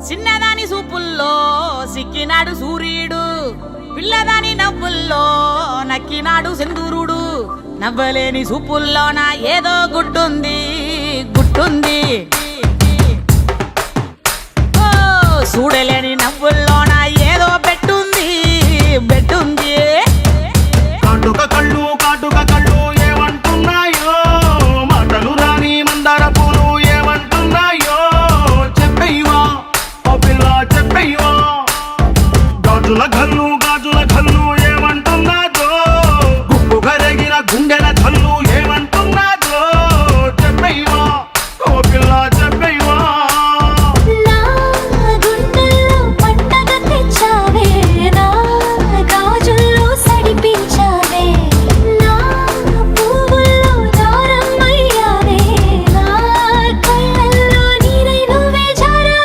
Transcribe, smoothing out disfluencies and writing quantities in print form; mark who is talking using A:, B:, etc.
A: చిన్నదాని సూపుల్లో సిక్కినాడు సూర్యుడు, పిల్లదాని నవ్వుల్లో నక్కినాడు సింధూరుడు. నవ్వలేని సూపుల్లోన ఏదో గుట్టుంది గుట్టుంది, ఓ చూడలేని నవ్వుల్లో